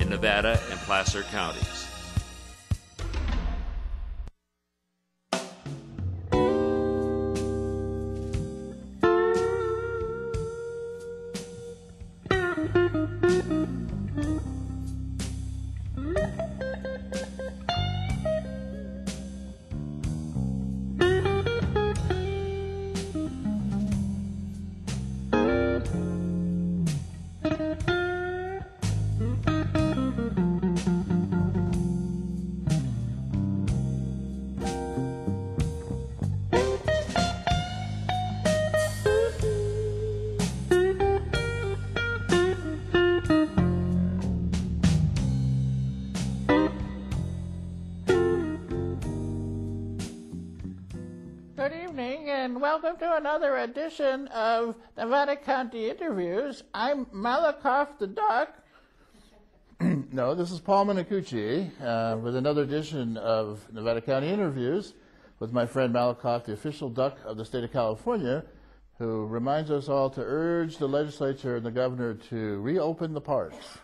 in Nevada and Placer counties. Good evening and welcome to another edition of Nevada County Interviews. I'm Malakoff the Duck. No, this is Paul Minicucci with another edition of Nevada County Interviews with my friend Malakoff, the official duck of the state of California, who reminds us all to urge the legislature and the governor to reopen the parks.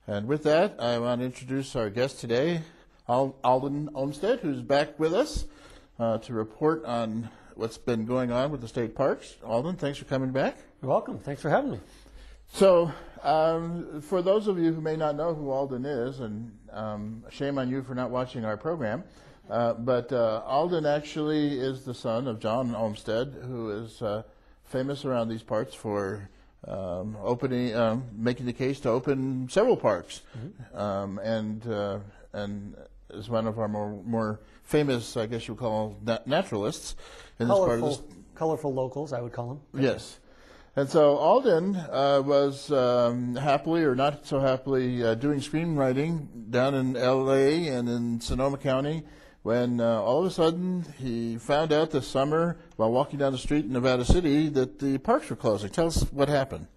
And with that, I want to introduce our guest today, Alden Olmsted, who's back with us to report on what's been going on with the state parks. Alden, thanks for coming back. You're welcome. Thanks for having me. So, for those of you who may not know who Alden is, and shame on you for not watching our program, but Alden actually is the son of John Olmsted, who is famous around these parts for making the case to open several parks, and is one of our more famous, I guess you would call naturalists in this part of this. Colorful locals, I would call them. Yes. And so Alden was happily or not so happily doing screenwriting down in L.A. and in Sonoma County when all of a sudden he found out this summer while walking down the street in Nevada City that the parks were closing. Tell us what happened.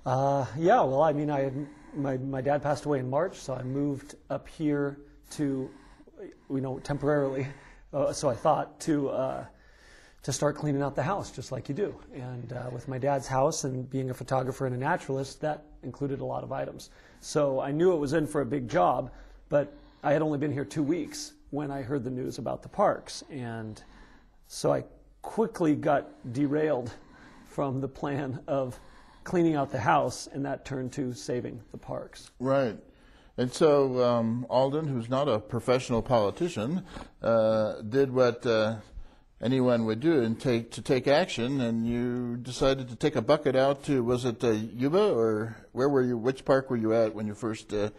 Yeah, well, I mean, my dad passed away in March, so I moved up here to, temporarily, so I thought, to start cleaning out the house, just like you do. And with my dad's house and being a photographer and a naturalist, that included a lot of items. So I knew it was in for a big job, but I had only been here 2 weeks when I heard the news about the parks. And so I quickly got derailed from the plan of cleaning out the house, and that turned to saving the parks. Right. And so Alden, who's not a professional politician, did what anyone would do and take action, and you decided to take a bucket out to, was it Yuba, or where were you, which park were you at when you first did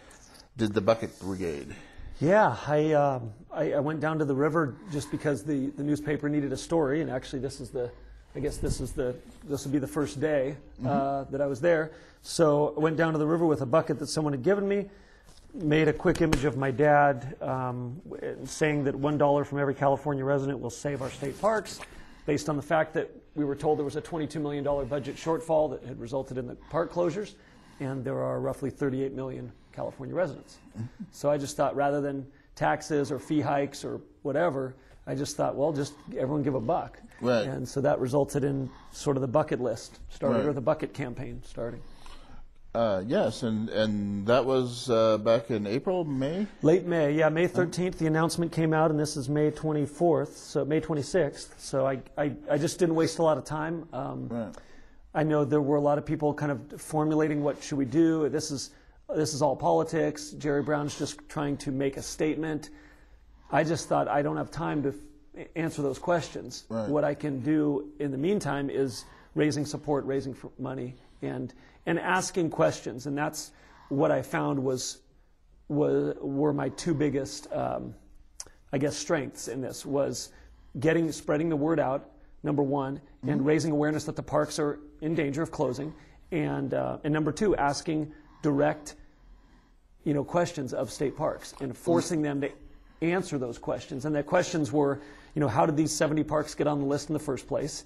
the bucket brigade? Yeah, I went down to the river just because the newspaper needed a story, and actually this would be the first day that I was there. So I went down to the river with a bucket that someone had given me, made a quick image of my dad saying that $1 from every California resident will save our state parks, based on the fact that we were told there was a $22 million budget shortfall that had resulted in the park closures, and there are roughly 38 million California residents. So I just thought, rather than taxes or fee hikes or whatever, I just thought, well, just everyone give a buck. Right. And so that resulted in sort of the bucket list started, right, or the bucket campaign starting. Yes, and that was back in April, May? Late May, yeah, May 13th, the announcement came out, and this is May 24th, so May 26th. So I just didn't waste a lot of time. Right. I know there were a lot of people kind of formulating what should we do. This is all politics. Jerry Brown's just trying to make a statement. I just thought I don't have time to answer those questions. Right. What I can do in the meantime is raising support, raising money, and asking questions, and that's what I found were my two biggest, I guess, strengths in this, was spreading the word out, number one, and raising awareness that the parks are in danger of closing, and number two, asking direct, questions of state parks and forcing them to answer those questions. And the questions were, how did these 70 parks get on the list in the first place?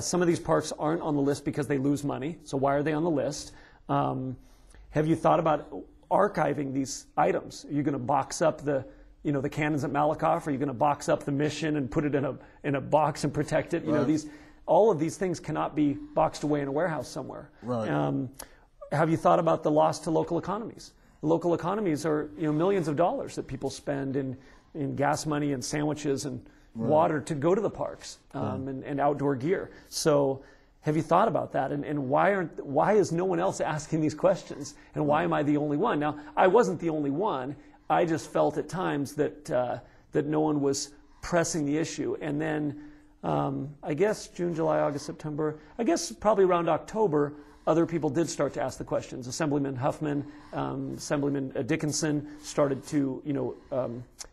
Some of these parks aren't on the list because they lose money, so why are they on the list? Have you thought about archiving these items? Are you going to box up the cannons at Malakoff? Are you going to box up the mission and put it in a box and protect it? Right. All of these things cannot be boxed away in a warehouse somewhere. Right. Have you thought about the loss to local economies? local economies are millions of dollars that people spend in gas money and sandwiches and water to go to the parks and outdoor gear. So have you thought about that? And why is no one else asking these questions? And why am I the only one? Now, I wasn't the only one. I just felt at times that that no one was pressing the issue. And then I guess June, July, August, September, I guess probably around October, other people did start to ask the questions. Assemblyman Huffman, Assemblyman Dickinson started to,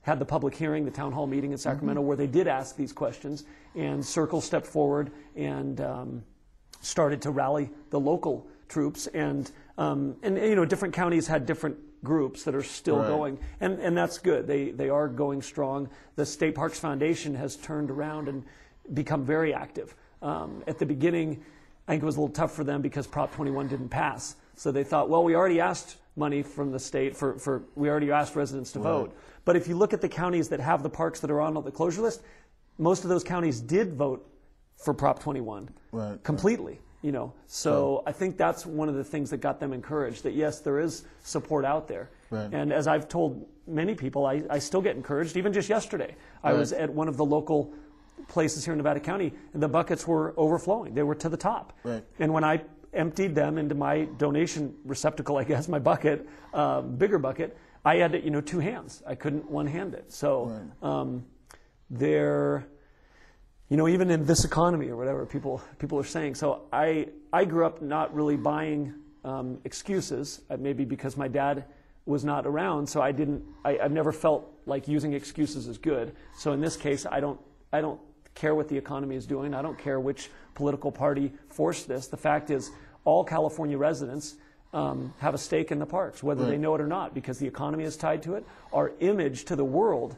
had the public hearing, the town hall meeting in Sacramento, where they did ask these questions. And Circle stepped forward and started to rally the local troops. And different counties had different groups that are still going. And that's good. They are going strong. The State Parks Foundation has turned around and become very active. At the beginning, I think it was a little tough for them because Prop 21 didn't pass. So they thought, well, we already asked money from the state we already asked residents to vote. But if you look at the counties that have the parks that are on the closure list, most of those counties did vote for Prop 21 completely. So I think that's one of the things that got them encouraged, that yes, there is support out there. And as I've told many people, I still get encouraged. Even just yesterday, I was at one of the local places here in Nevada County, and the buckets were overflowing. They were to the top. And when I emptied them into my donation receptacle, I guess, my bucket, bigger bucket, I had it, two hands. I couldn't one-hand it. So even in this economy or whatever people are saying. So I grew up not really buying excuses, maybe because my dad was not around. So I've never felt like using excuses is good. So in this case, I don't care what the economy is doing. I don't care which political party forced this. The fact is, all California residents have a stake in the parks, whether they know it or not, because the economy is tied to it. Our image to the world,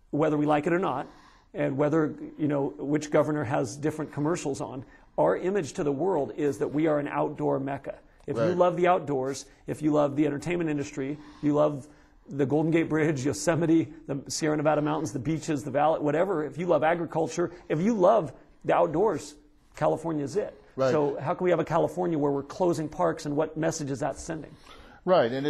whether we like it or not, and whether, which governor has different commercials on, our image to the world is that we are an outdoor mecca. If you love the outdoors, if you love the entertainment industry, you love the Golden Gate Bridge, Yosemite, the Sierra Nevada mountains, the beaches, the valley, whatever, if you love agriculture, if you love the outdoors, California is it. So how can we have a California where we're closing parks, and what message is that sending? Right, and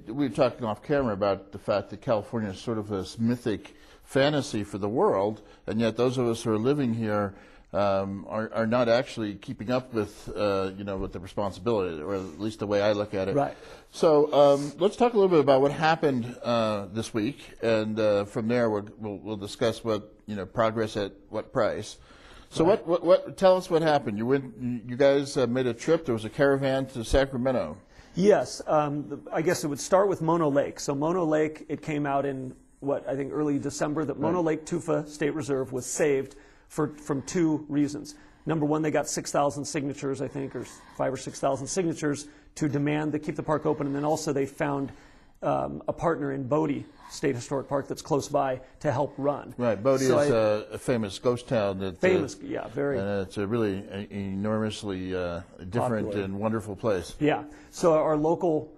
we were talking off camera about the fact that California is sort of this mythic fantasy for the world, and yet those of us who are living here are not actually keeping up with with the responsibility, or at least the way I look at it. So let's talk a little bit about what happened this week, and from there we'll discuss what progress at what price. So what tell us what happened. You guys made a trip. There was a caravan to Sacramento. Yes, I guess it would start with Mono Lake. So Mono Lake, it came out in I think early December, that Mono Lake Tufa State Reserve was saved from two reasons. Number one, they got 6,000 signatures, I think, or 5,000 or 6,000 signatures to demand to keep the park open, and then also they found a partner in Bodie State Historic Park that's close by to help run. Bodie is a famous ghost town. Very. And it's a really enormously different popular and wonderful place. Yeah. So our local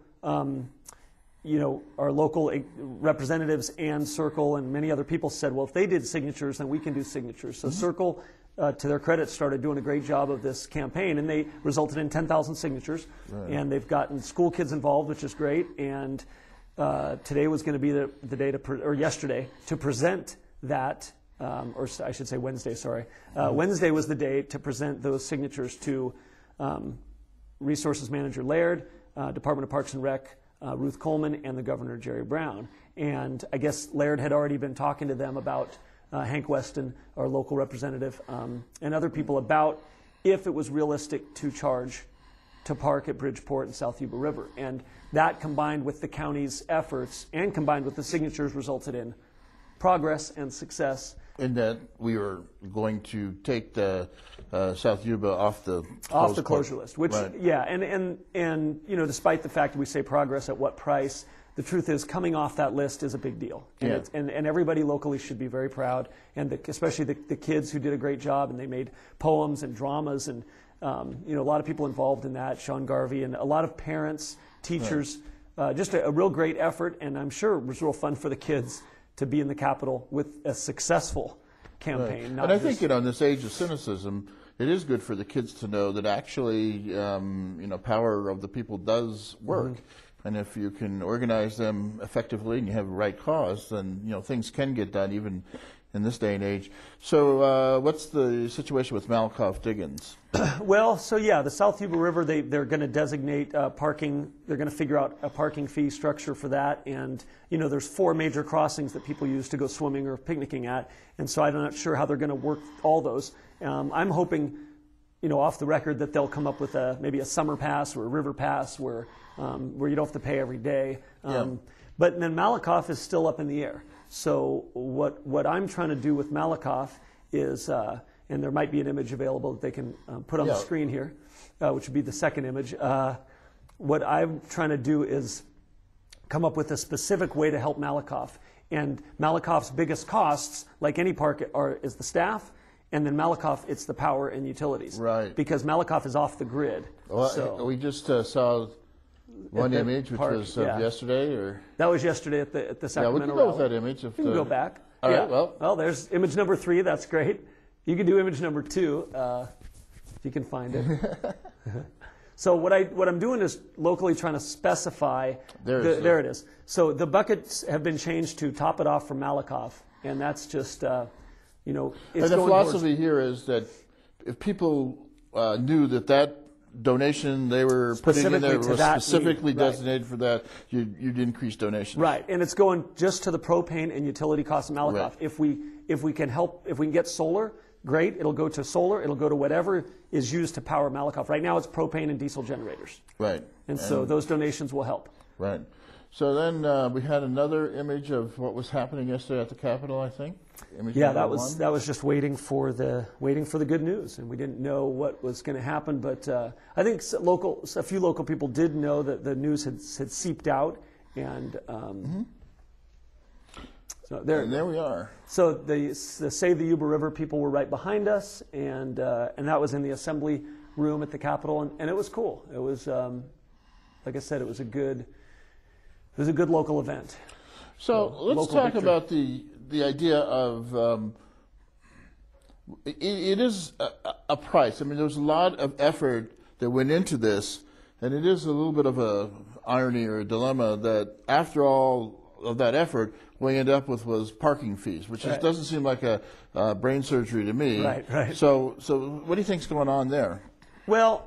representatives and Circle and many other people said, well, if they did signatures, then we can do signatures. So Circle, to their credit, started doing a great job of this campaign, and they resulted in 10,000 signatures. And they've gotten school kids involved, which is great. And today was going to be the day or yesterday, to present that, or I should say Wednesday, sorry. Wednesday was the day to present those signatures to Resources Manager Laird, Department of Parks and Rec, Ruth Coleman, and the Governor, Jerry Brown. And I guess Laird had already been talking to them about Hank Weston, our local representative, and other people about if it was realistic to charge to park at Bridgeport and South Yuba River. And that, combined with the county's efforts and combined with the signatures, resulted in progress and success. In that we were going to take the South Yuba off the closure list, which and despite the fact that we say progress at what price, the truth is coming off that list is a big deal, and everybody locally should be very proud, and especially the kids who did a great job, and they made poems and dramas, and a lot of people involved in that, Sean Garvey, and a lot of parents, teachers, just a real great effort, and I'm sure it was real fun for the kids to be in the Capitol with a successful campaign. And I think, in this age of cynicism, it is good for the kids to know that actually, power of the people does work. And if you can organize them effectively and you have the right cause, then things can get done even in this day and age. So what's the situation with Malakoff Diggins? Well, so yeah, the South Yuba River, they're going to designate parking. They're going to figure out a parking fee structure for that. And, there's 4 major crossings that people use to go swimming or picnicking at. And so I'm not sure how they're going to work all those. I'm hoping, off the record, that they'll come up with maybe a summer pass or a river pass where you don't have to pay every day. But then Malakoff is still up in the air. So what I'm trying to do with Malakoff is, and there might be an image available that they can put on the screen here, which would be the second image. What I'm trying to do is come up with a specific way to help Malakoff. And Malakoff's biggest costs, like any park, is the staff, and then Malakoff, it's the power and utilities. Right. Because Malakoff is off the grid. Well, so we just saw one image, which park, was yesterday, or that was yesterday at the Sacramento. we can go with that image. If you can go back. All right. Well, there's image number 3. That's great. You can do image number 2 if you can find it. So what I'm doing is locally trying to specify. There it is. So the buckets have been changed to Top It Off from Malakoff, and that's just it's and the going philosophy here is that if people knew that donation they were putting in there was specifically designated for that, you'd increase donations. Right, and it's going just to the propane and utility costs of Malakoff. Right. If we can get solar, great. It'll go to solar. It'll go to whatever is used to power Malakoff. Right now, it's propane and diesel generators. Right, and so those donations will help. Right. So then we had another image of what was happening yesterday at the Capitol, I think. Image that was just waiting for the good news, and we didn't know what was going to happen. But I think a few local people did know that the news had seeped out, and so there we are. So the Save the Yuba River people were right behind us, and that was in the assembly room at the Capitol, and it was cool. It was like I said, it was a good local event. So let's talk about the idea of it is a price. I mean, there's a lot of effort that went into this, and it is a little bit of a irony or a dilemma that after all of that effort, what we ended up with was parking fees, which doesn't seem like a brain surgery to me. Right. So what do you think's going on there? Well,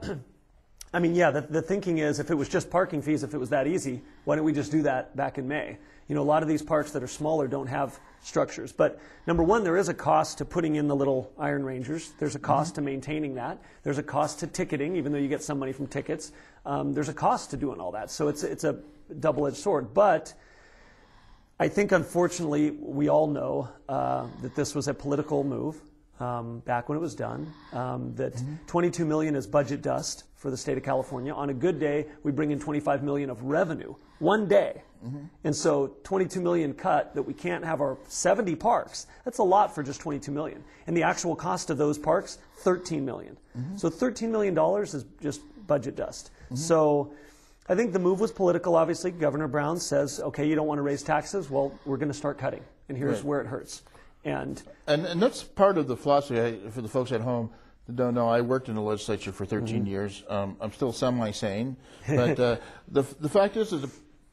I mean, the thinking is if it was just parking fees, if it was that easy, why don't we just do that back in May? A lot of these parks that are smaller don't have structures. But number one, there is a cost to putting in the little Iron Rangers. There's a cost to maintaining that. There's a cost to ticketing, even though you get some money from tickets. There's a cost to doing all that. So it's a double-edged sword. But I think, unfortunately, we all know that this was a political move back when it was done, that $22 million is budget dust for the state of California. On a good day, we bring in $25 million of revenue, one day. And so $22 million cut that we can't have our 70 parks, that's a lot for just $22 million. And the actual cost of those parks, $13 million. So $13 million is just budget dust. So I think the move was political, obviously. Governor Brown says, okay, you don't want to raise taxes, well, we're going to start cutting. And here's where it hurts. And that's part of the philosophy. For the folks at home that don't know, I worked in the legislature for 13 years. I'm still semi-sane. But the fact is that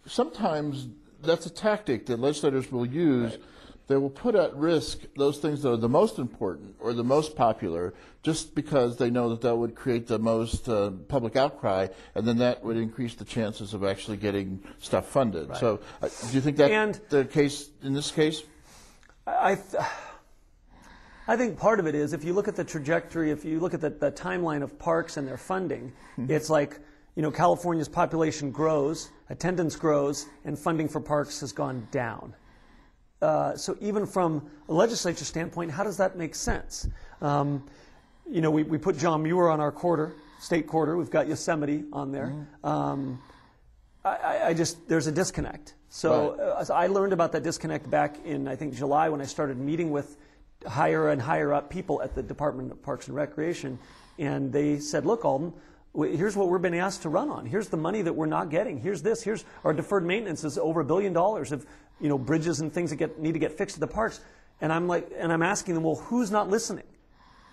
sometimes that's a tactic that legislators will use. They will put at risk those things that are the most important or the most popular just because they know that would create the most public outcry, and then that would increase the chances of actually getting stuff funded. So do you think that's the case in this case? I think part of it is, if you look at the trajectory, if you look at the timeline of parks and their funding, it's like, California's population grows, attendance grows, and funding for parks has gone down. So even from a legislature standpoint, how does that make sense? We put John Muir on our state quarter. We've got Yosemite on there. There's a disconnect. So I learned about that disconnect back in, I think, July, when I started meeting with higher and higher up people at the Department of Parks and Recreation. And they said, look, Alden, here's what we're being asked to run on. Here's the money that we're not getting. Here's this. Here's our deferred maintenance is over $1 billion of bridges and things that need to get fixed at the parks. And I'm asking them, well, who's not listening?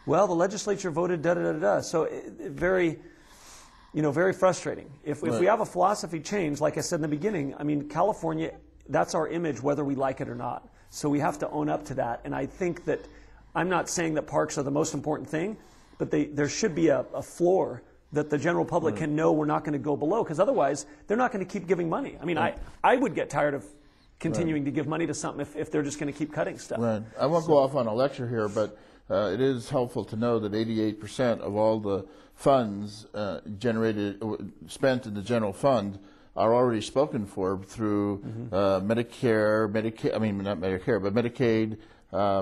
Well, the legislature voted da da da da. So very very frustrating. If we have a philosophy change, like I said in the beginning, I mean, California, that's our image whether we like it or not. So we have to own up to that. And I think that, I'm not saying that parks are the most important thing, but there should be a floor that the general public can know we're not going to go below, because otherwise they're not going to keep giving money. I mean, I would get tired of continuing to give money to something if they're just going to keep cutting stuff. Right. I won't go off on a lecture here, but it is helpful to know that 88% of all the funds spent in the general fund are already spoken for through Medicare, not Medicare, but Medicaid,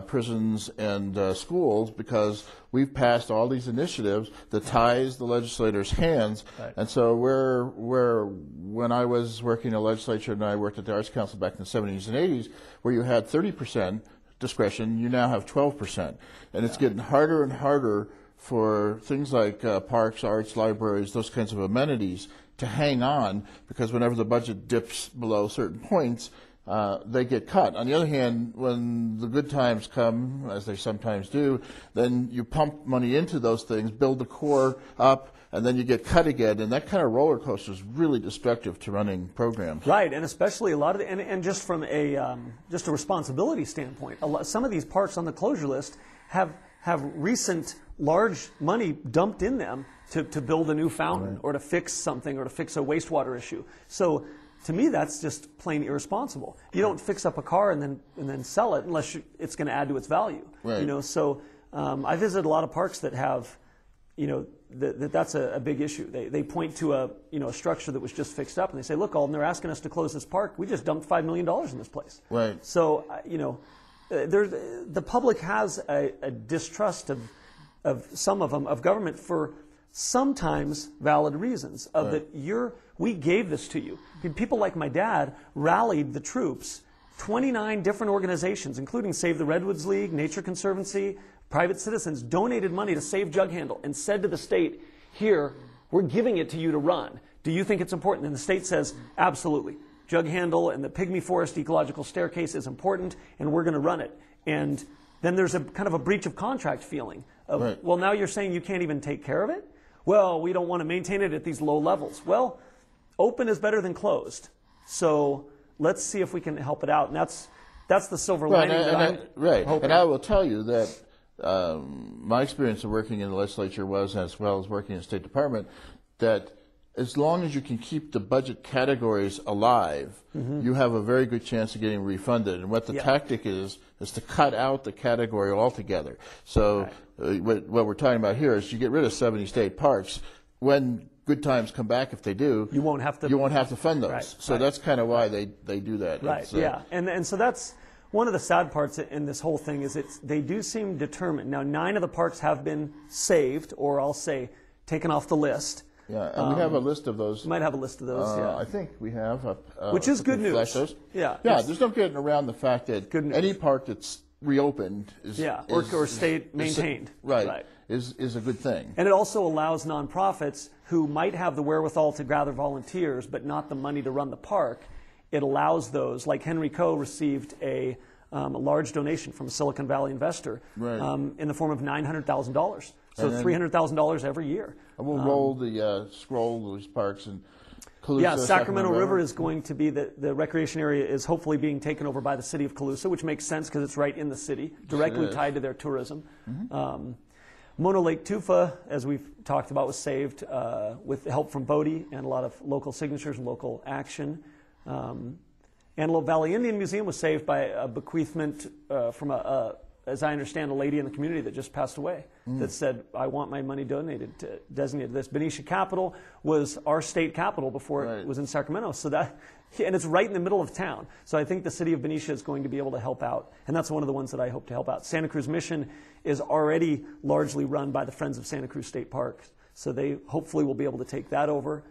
prisons, and schools, because we've passed all these initiatives that ties the legislators' hands. Right. And so when I was working in the legislature and I worked at the Arts Council back in the 70s and 80s, where you had 30% discretion, you now have 12%. And it's getting harder and harder for things like parks, arts, libraries, those kinds of amenities to hang on, because whenever the budget dips below certain points, they get cut. On the other hand, when the good times come, as they sometimes do, then you pump money into those things, build the core up, and then you get cut again. And that kind of roller coaster is really destructive to running programs. Right, and especially a lot of and just from a responsibility standpoint, some of these parks on the closure list have recent large money dumped in them to build a new fountain or to fix something or to fix a wastewater issue. So to me, that's just plain irresponsible. You don't fix up a car and then sell it unless it's going to add to its value. Right. So I visited a lot of parks that have, that's a big issue. They point to a structure that was just fixed up and they say, look, Alden, they're asking us to close this park. We just dumped $5 million in this place. Right. So the public has a distrust of some of them, of government, for sometimes valid reasons of that we gave this to you. People like my dad rallied the troops, 29 different organizations, including Save the Redwoods League, Nature Conservancy, private citizens, donated money to save Jug Handle and said to the state, here, we're giving it to you to run. Do you think it's important? And the state says, absolutely. Jug Handle and the Pygmy Forest Ecological Staircase is important, and we're going to run it. And then there's a kind of a breach of contract feeling of, well, now you're saying you can't even take care of it? Well, we don't want to maintain it at these low levels. Well, open is better than closed. So let's see if we can help it out. And that's the silver lining that I'm hoping. And I will tell you that my experience of working in the legislature was, as well as working in the State Department, that as long as you can keep the budget categories alive, you have a very good chance of getting refunded. And what the tactic is to cut out the category altogether. So what we're talking about here is you get rid of 70 state parks. When good times come back, if they do, you won't have to fund those. Right, so that's kind of why they do that. Right. And so that's one of the sad parts in this whole thing is they do seem determined. Now, 9 of the parks have been saved, or I'll say taken off the list. Yeah, and we have a list of those. We might have a list of those, I think we have. Which is good news. Yeah, there's no getting around the fact that any park that's reopened is... or state maintained. Is a good thing. And it also allows nonprofits who might have the wherewithal to gather volunteers but not the money to run the park. It allows those, like Henry Coe received a large donation from a Silicon Valley investor in the form of $900,000. So $300,000 every year. And we'll roll the scroll those parks and Calusa, Sacramento River is going to be the recreation area is hopefully being taken over by the city of Calusa, which makes sense because it's right in the city, directly tied to their tourism. Mono Lake Tufa, as we've talked about, was saved with help from Bodie and a lot of local signatures and local action. Antelope Valley Indian Museum was saved by a bequeathment from as I understand, a lady in the community that just passed away that said, I want my money designated to this. Benicia Capitol was our state capital before it was in Sacramento. So and it's right in the middle of town. So I think the city of Benicia is going to be able to help out. And that's one of the ones that I hope to help out. Santa Cruz Mission is already largely run by the Friends of Santa Cruz State Park. So they hopefully will be able to take that over.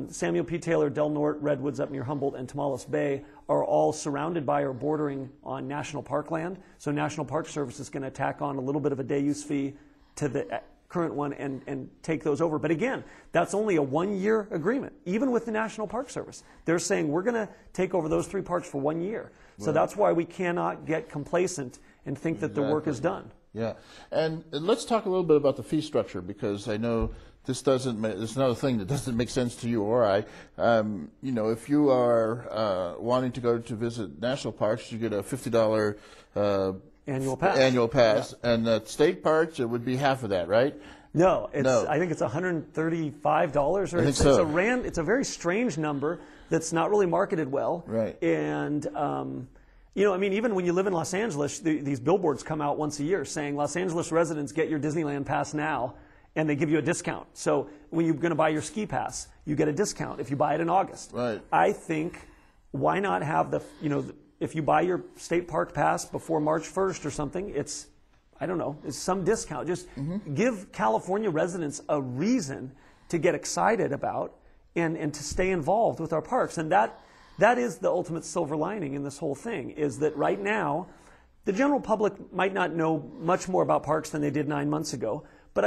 Samuel P. Taylor, Del Norte, Redwoods up near Humboldt, and Tomales Bay are all surrounded by or bordering on national park land. So National Park Service is going to tack on a little bit of a day use fee to the current one and take those over. But again, that's only a 1-year agreement, even with the National Park Service. They're saying we're going to take over those 3 parks for 1 year. So that's why we cannot get complacent and think that the work is done. Yeah. And let's talk a little bit about the fee structure, because I know this doesn't. There's another thing that doesn't make sense to you or I. If you are wanting to go to visit national parks, you get a $50 Annual pass. Yeah. And at state parks, it would be half of that, right? No, No. I think it's $135, or it's so. it's a very strange number that's not really marketed well. Right. And even when you live in Los Angeles, these billboards come out once a year saying Los Angeles residents get your Disneyland pass now, and they give you a discount. So when you're going to buy your ski pass, you get a discount if you buy it in August. Right. I think why not have if you buy your state park pass before March 1st or something, it's some discount. Just give California residents a reason to get excited about and to stay involved with our parks. And that is the ultimate silver lining in this whole thing, is that right now, the general public might not know much more about parks than they did 9 months ago, but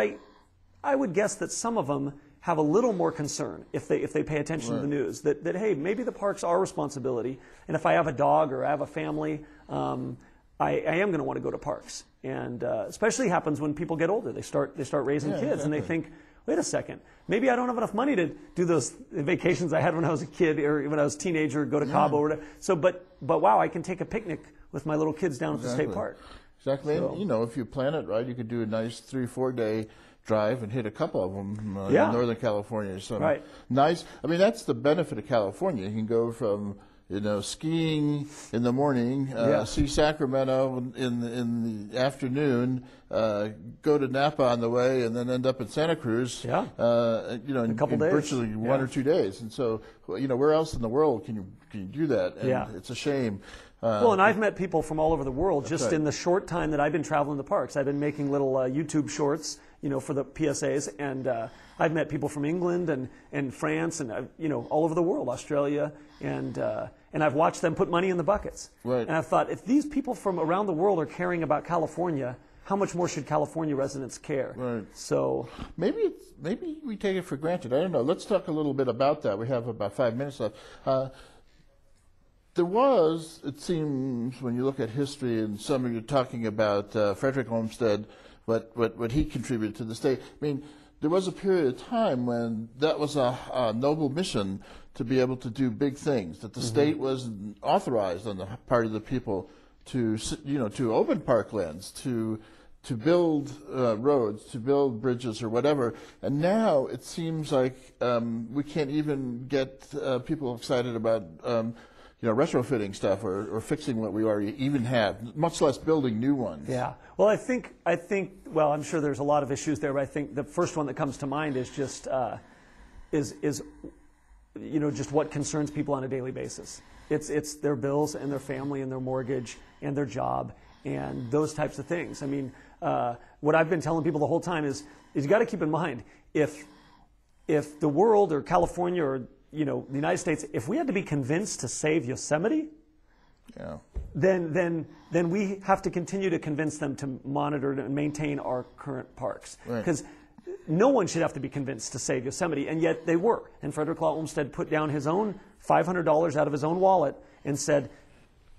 I would guess that some of them have a little more concern if they pay attention to the news, that hey, maybe the parks are responsibility, and if I have a dog or I have a family, I am going to want to go to parks. And especially happens when people get older. They start raising kids, exactly. and they think, wait a second, maybe I don't have enough money to do those vacations I had when I was a kid or when I was a teenager, go to Cabo or whatever. So, but wow, I can take a picnic with my little kids down at the state park. Exactly. So, and, if you plan it right, you could do a nice 3-4 day drive and hit a couple of them in Northern California. So right. Nice. I mean, that's the benefit of California. You can go from skiing in the morning, see Sacramento in the afternoon, go to Napa on the way, and then end up in Santa Cruz. Yeah. In a couple days. Virtually 1 or 2 days. And so, where else in the world can you do that? And it's a shame. Well, and I've met people from all over the world just right. in the short time that I've been traveling the parks. I've been making little YouTube shorts, for the PSAs, and I've met people from England and France and all over the world, Australia, and I've watched them put money in the buckets. Right. And I've thought, if these people from around the world are caring about California, how much more should California residents care? Right. So maybe we take it for granted. I don't know. Let's talk a little bit about that. We have about 5 minutes left. There was, it seems, when you look at history, and some of you talking about Frederick Olmsted, what he contributed to the state. I mean, there was a period of time when that was a noble mission to be able to do big things, that the state was authorized on the part of the people to open parklands, to build roads, to build bridges or whatever. And now it seems like we can't even get people excited about retrofitting stuff or fixing what we already even have, much less building new ones. yeah. Well, I think. Well, I'm sure there's a lot of issues there, but I think the first one that comes to mind is just just what concerns people on a daily basis. It's their bills and their family and their mortgage and their job and those types of things. I mean, what I've been telling people the whole time is you got to keep in mind, if the world or California or the United States, if we had to be convinced to save Yosemite, then we have to continue to convince them to monitor and maintain our current parks. Because no one should have to be convinced to save Yosemite, and yet they were. And Frederick Law Olmsted put down his own $500 out of his own wallet and said,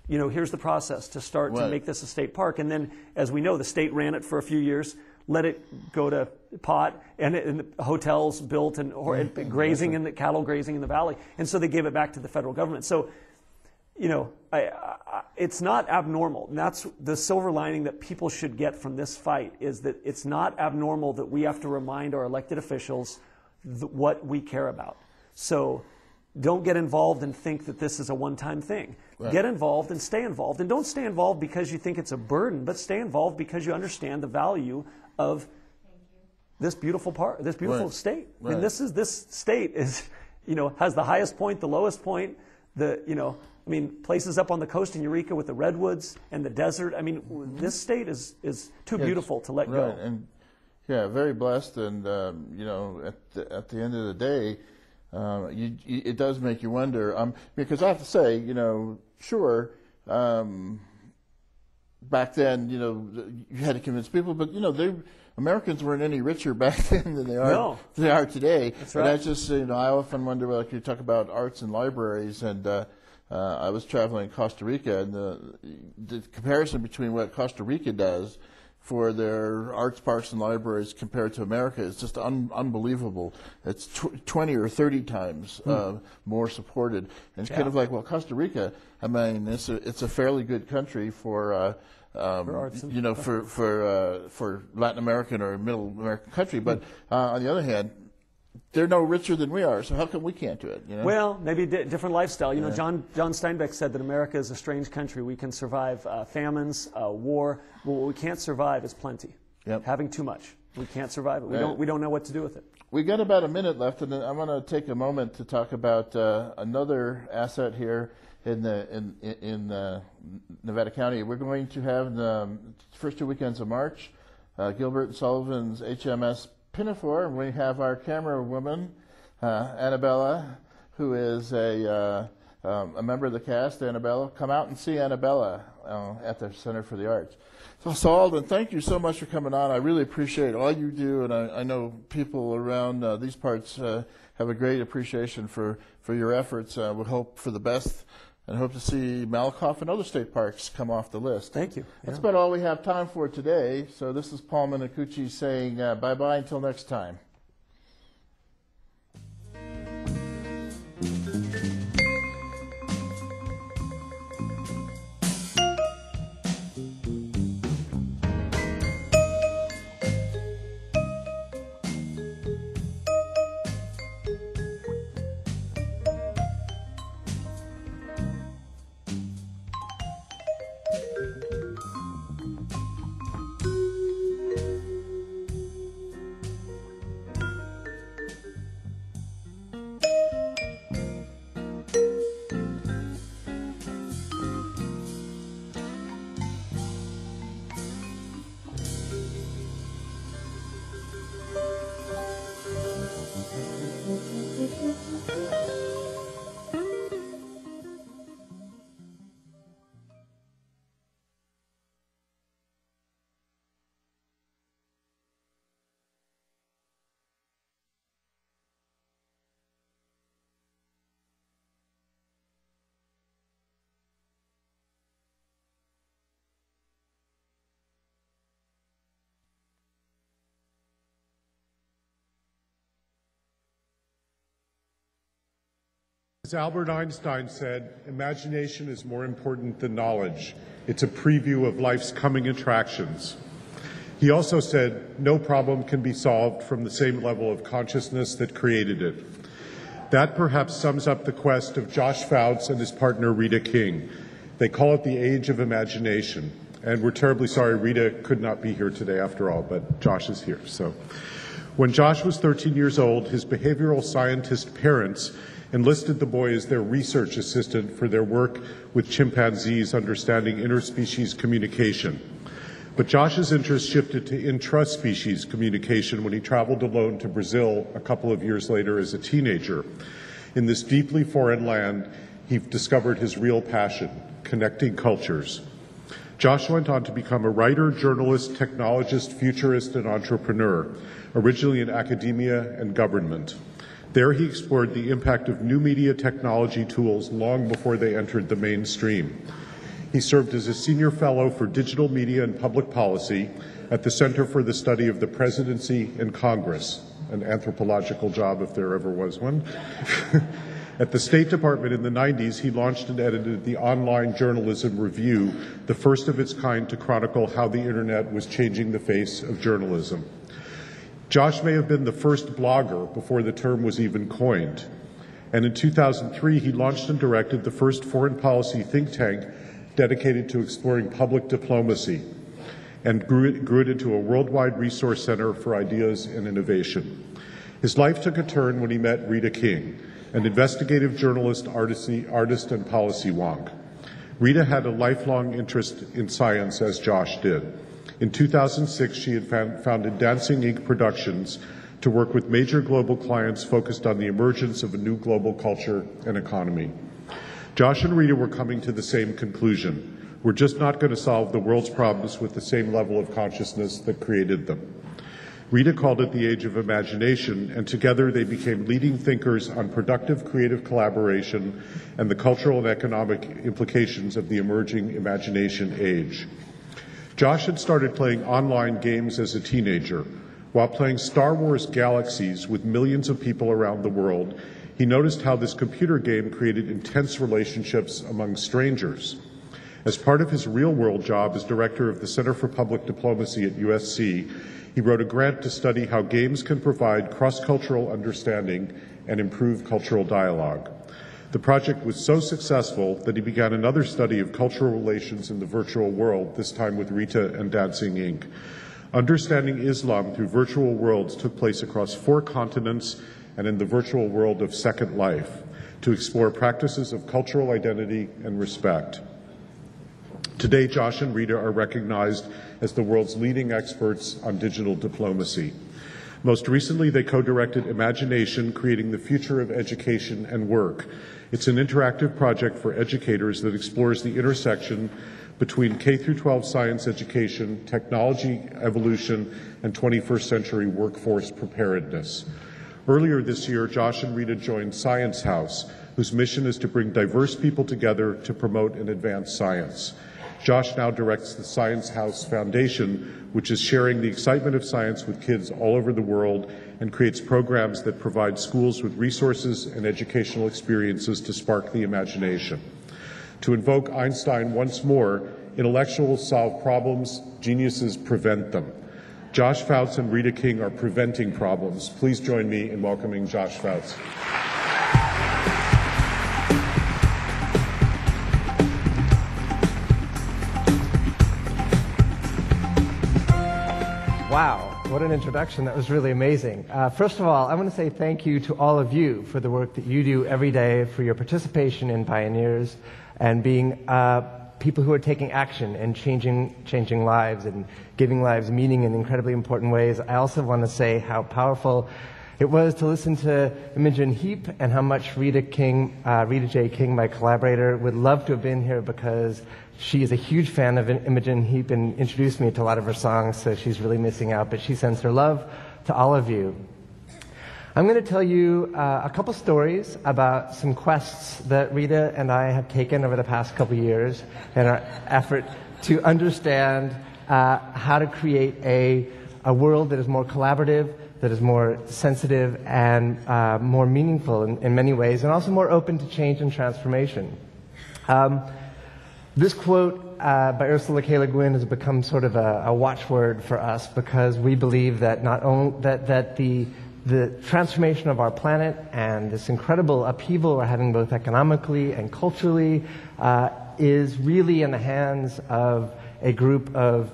here's the process to start to make this a state park. And then, as we know, the state ran it for a few years, let it go to pot, and hotels built and grazing and cattle grazing in the valley. And so they gave it back to the federal government. So, it's not abnormal. And that's the silver lining that people should get from this fight, is that it's not abnormal that we have to remind our elected officials what we care about. So don't get involved and think that this is a one-time thing. Right. Get involved and stay involved. And don't stay involved because you think it's a burden, but stay involved because you understand the value of this beautiful state. Right. And this state is, has the highest point, the lowest point, places up on the coast in Eureka with the redwoods and the desert. I mean, this state is too beautiful to let go. And very blessed. And at the end of the day, it does make you wonder. Because I have to say, sure. Back then, you had to convince people, but Americans weren't any richer back then than they are today. That's right. And that's just, I often wonder, like you talk about arts and libraries, and I was traveling in Costa Rica, and the comparison between what Costa Rica does for their arts, parks, and libraries compared to America is just unbelievable. It's 20 or 30 times more supported. And it's kind of like, well, Costa Rica, I mean, it's a fairly good country for arts and, for Latin American or Middle American country. But on the other hand, they're no richer than we are, so how come we can't do it? You know? Well, maybe different lifestyle. You know, John Steinbeck said that America is a strange country. We can survive famines, war. But what we can't survive is plenty. Yep. Having too much, we can't survive it. We don't know what to do with it. We got about a minute left, and I want to take a moment to talk about another asset here in Nevada County. We're going to have in the first 2 weekends of March, Gilbert and Sullivan's HMS Pinafore, and we have our camera woman, Annabella, who is a member of the cast. Annabella, come out and see Annabella at the Center for the Arts. So Alden, thank you so much for coming on. I really appreciate all you do, and I know people around these parts have a great appreciation for your efforts. We hope for the best and hope to see Malakoff and other state parks come off the list. Thank you. That's about all we have time for today. So this is Paul Minicucci saying bye-bye until next time. As Albert Einstein said, imagination is more important than knowledge. It's a preview of life's coming attractions. He also said, no problem can be solved from the same level of consciousness that created it. That perhaps sums up the quest of Josh Fouts and his partner Rita King. They call it the age of imagination. And we're terribly sorry Rita could not be here today after all, but Josh is here. So, when Josh was 13 years old, his behavioral scientist parents enlisted the boy as their research assistant for their work with chimpanzees understanding interspecies communication. But Josh's interest shifted to intraspecies communication when he traveled alone to Brazil a couple of years later as a teenager. In this deeply foreign land, he discovered his real passion, connecting cultures. Josh went on to become a writer, journalist, technologist, futurist, and entrepreneur, originally in academia and government. There he explored the impact of new media technology tools long before they entered the mainstream. He served as a senior fellow for digital media and public policy at the Center for the Study of the Presidency and Congress, an anthropological job if there ever was one. At the State Department in the 90s, he launched and edited the Online Journalism Review, the first of its kind to chronicle how the internet was changing the face of journalism. Josh may have been the first blogger before the term was even coined. And in 2003, he launched and directed the first foreign policy think tank dedicated to exploring public diplomacy and grew it into a worldwide resource center for ideas and innovation. His life took a turn when he met Rita King, an investigative journalist, artist, and policy wonk. Rita had a lifelong interest in science, as Josh did. In 2006, she had founded Dancing Inc. Productions to work with major global clients focused on the emergence of a new global culture and economy. Josh and Rita were coming to the same conclusion. We're just not going to solve the world's problems with the same level of consciousness that created them. Rita called it the age of imagination, and together they became leading thinkers on productive creative collaboration and the cultural and economic implications of the emerging imagination age. Josh had started playing online games as a teenager. While playing Star Wars Galaxies with millions of people around the world, he noticed how this computer game created intense relationships among strangers. As part of his real-world job as director of the Center for Public Diplomacy at USC, he wrote a grant to study how games can provide cross-cultural understanding and improve cultural dialogue. The project was so successful that he began another study of cultural relations in the virtual world, this time with Rita and Dancing Inc. Understanding Islam through virtual worlds took place across 4 continents and in the virtual world of Second Life to explore practices of cultural identity and respect. Today, Josh and Rita are recognized as the world's leading experts on digital diplomacy. Most recently, they co-directed Imagination, Creating the Future of Education and Work. It's an interactive project for educators that explores the intersection between K-12 science education, technology evolution, and 21st century workforce preparedness. Earlier this year, Josh and Rita joined Science House, whose mission is to bring diverse people together to promote and advance science. Josh now directs the Science House Foundation, which is sharing the excitement of science with kids all over the world and creates programs that provide schools with resources and educational experiences to spark the imagination. To invoke Einstein once more, intellectuals solve problems, geniuses prevent them. Josh Fouts and Rita King are preventing problems. Please join me in welcoming Josh Fouts. Wow, what an introduction. That was really amazing. First of all, I want to say thank you to all of you for the work that you do every day, for your participation in Pioneers and being people who are taking action and changing lives and giving lives meaning in incredibly important ways. I also want to say how powerful it was to listen to Imogen Heap and how much Rita J. King, my collaborator, would love to have been here because she is a huge fan of Imogen Heap and introduced me to a lot of her songs, so she's really missing out, but she sends her love to all of you. I'm going to tell you a couple stories about some quests that Rita and I have taken over the past couple years in our effort to understand how to create a world that is more collaborative, that is more sensitive and more meaningful in many ways, and also more open to change and transformation. This quote by Ursula K. Le Guin has become sort of a watchword for us because we believe that not only that the transformation of our planet and this incredible upheaval we're having both economically and culturally is really in the hands of a group of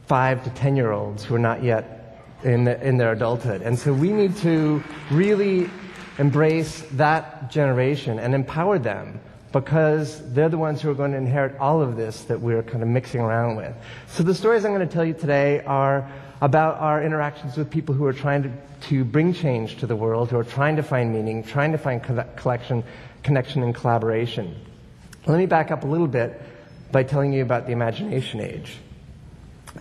5 to 10-year-olds who are not yet in their adulthood. And so we need to really embrace that generation and empower them, because they're the ones who are going to inherit all of this that we're kind of mixing around with. So the stories I'm going to tell you today are about our interactions with people who are trying to bring change to the world, who are trying to find meaning, trying to find connection and collaboration. Let me back up a little bit by telling you about the Imagination Age.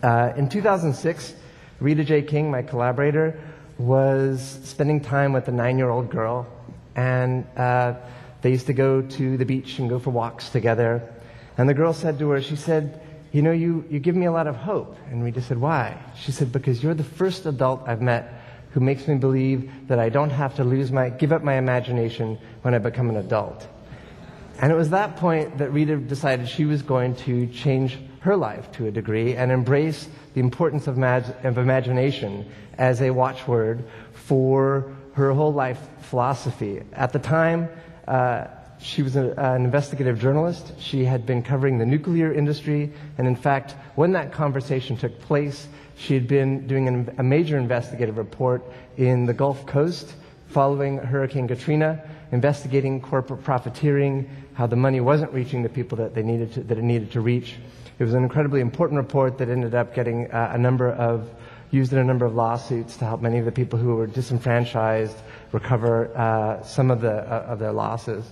In 2006, Rita J. King, my collaborator, was spending time with a 9-year-old girl, and they used to go to the beach and go for walks together. And the girl said to her, she said, "You know, you give me a lot of hope." And Rita said, "Why?" She said, "Because you're the first adult I've met who makes me believe that I don't have to give up my imagination when I become an adult." And it was that point that Rita decided she was going to change her life to a degree and embrace the importance of imagination as a watchword for her whole life philosophy. At the time, she was an investigative journalist. She had been covering the nuclear industry, and in fact, when that conversation took place, she had been doing a major investigative report in the Gulf Coast following Hurricane Katrina, investigating corporate profiteering, how the money wasn't reaching the people that it needed to reach. It was an incredibly important report that ended up getting used in a number of lawsuits to help many of the people who were disenfranchised recover some of their losses.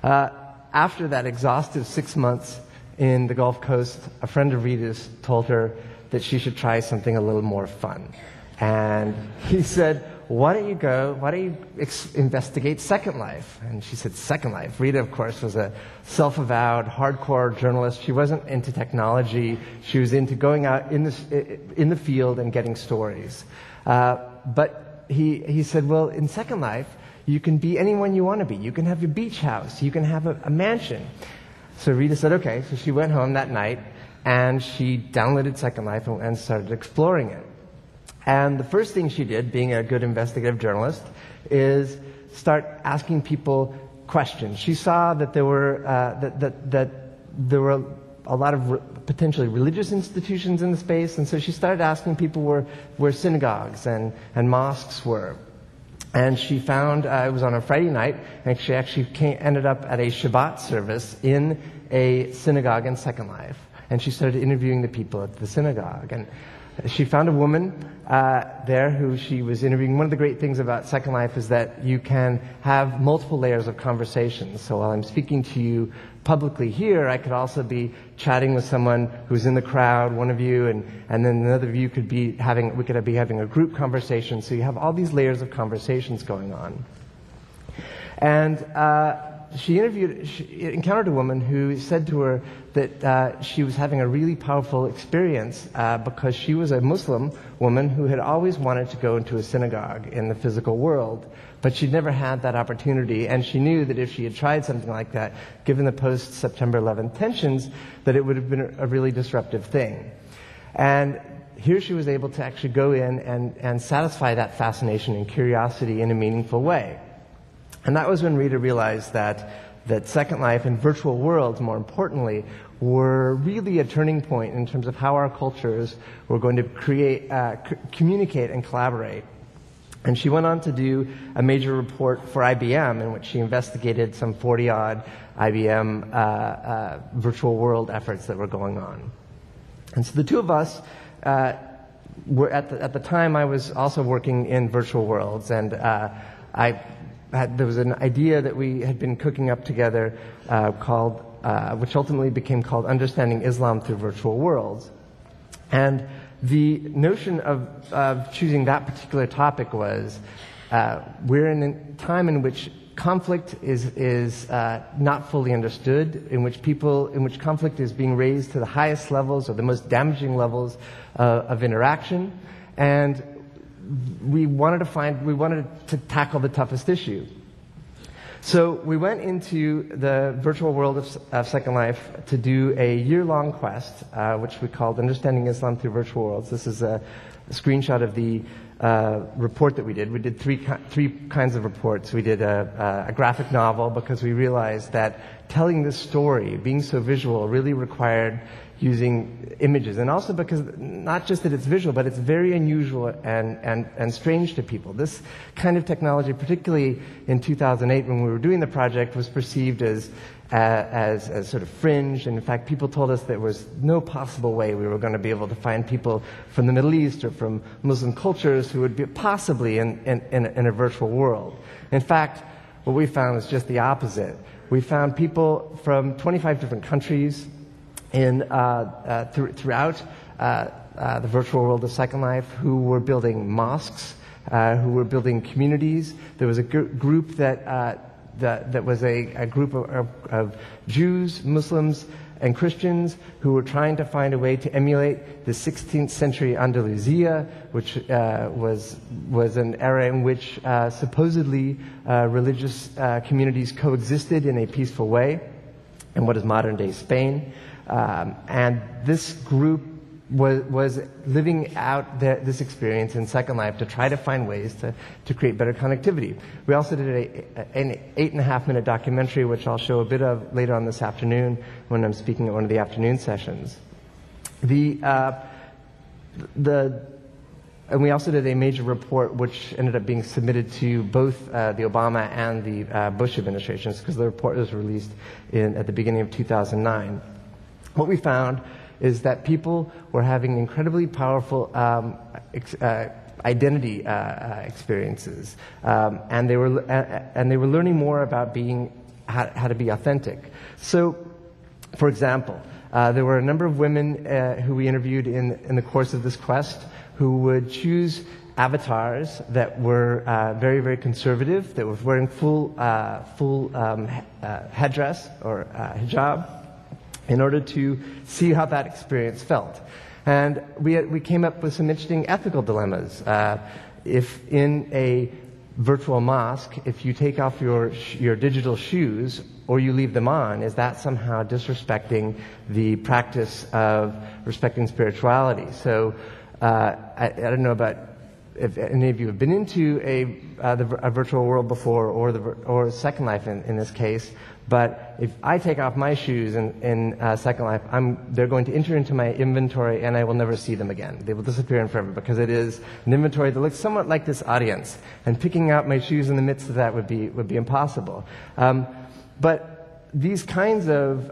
After that exhaustive 6 months in the Gulf Coast, a friend of Rita's told her that she should try something a little more fun. And he said, why don't you investigate Second Life? And she said, Second Life. Rita, of course, was a self-avowed, hardcore journalist. She wasn't into technology. She was into going out in the field and getting stories. But he said, well, in Second Life, you can be anyone you want to be. You can have your beach house. You can have a mansion. So Rita said, okay. So she went home that night, and she downloaded Second Life and started exploring it. And the first thing she did, being a good investigative journalist, is start asking people questions. She saw that there were that there were a lot of potentially religious institutions in the space, and so she started asking people where synagogues and mosques were. And she found it was on a Friday night, and she actually ended up at a Shabbat service in a synagogue in Second Life. And she started interviewing the people at the synagogue. And she found a woman there who she was interviewing. One of the great things about Second Life is that you can have multiple layers of conversations. So while I'm speaking to you publicly here, I could also be chatting with someone who's in the crowd, one of you, and then another of you could be having a group conversation. So you have all these layers of conversations going on. And she encountered a woman who said to her that she was having a really powerful experience because she was a Muslim woman who had always wanted to go into a synagogue in the physical world, but she'd never had that opportunity, and she knew that if she had tried something like that, given the post-September 11th tensions, that it would have been a really disruptive thing. And here she was able to actually go in and satisfy that fascination and curiosity in a meaningful way. And that was when Rita realized that Second Life and virtual worlds, more importantly, were really a turning point in terms of how our cultures were going to communicate and collaborate. And she went on to do a major report for IBM in which she investigated some 40-odd IBM virtual world efforts that were going on. And so the two of us were at the time I was also working in virtual worlds, and there was an idea that we had been cooking up together called, which ultimately became called Understanding Islam Through Virtual Worlds. And the notion of choosing that particular topic was we're in a time in which conflict is not fully understood, in which conflict is being raised to the highest levels or the most damaging levels of interaction, and we wanted to tackle the toughest issue. So we went into the virtual world of Second Life to do a year-long quest, which we called Understanding Islam Through Virtual Worlds. This is a screenshot of the report that we did. We did three kinds of reports. We did a graphic novel because we realized that telling this story, being so visual, really required using images, and also because not just that it's visual, but it's very unusual and strange to people. This kind of technology, particularly in 2008 when we were doing the project, was perceived as sort of fringe, and in fact people told us there was no possible way we were going to be able to find people from the Middle East or from Muslim cultures who would be possibly in a virtual world. In fact, what we found was just the opposite. We found people from 25 different countries throughout the virtual world of Second Life who were building mosques, who were building communities. There was a group that was a group of Jews, Muslims, and Christians who were trying to find a way to emulate the 16th century Andalusia, which was an era in which supposedly religious communities coexisted in a peaceful way in what is modern-day Spain. And this group was living out this experience in Second Life to try to find ways to create better connectivity. We also did an 8.5-minute documentary, which I'll show a bit of later on this afternoon when I'm speaking at one of the afternoon sessions. And we also did a major report which ended up being submitted to both the Obama and the Bush administrations, because the report was released at the beginning of 2009. What we found is that people were having incredibly powerful identity experiences, and they were learning more about how to be authentic. So, for example, there were a number of women who we interviewed in the course of this quest who would choose avatars that were very, very conservative, that were wearing full headdress or hijab, in order to see how that experience felt. And we came up with some interesting ethical dilemmas. If in a virtual mosque, if you take off your digital shoes or you leave them on, is that somehow disrespecting the practice of respecting spirituality? So I don't know about if any of you have been into a virtual world before, or Second Life in this case. But if I take off my shoes in Second Life, they're going to enter into my inventory, and I will never see them again. They will disappear in forever, because it is an inventory that looks somewhat like this audience. And picking out my shoes in the midst of that would be impossible. But these kinds of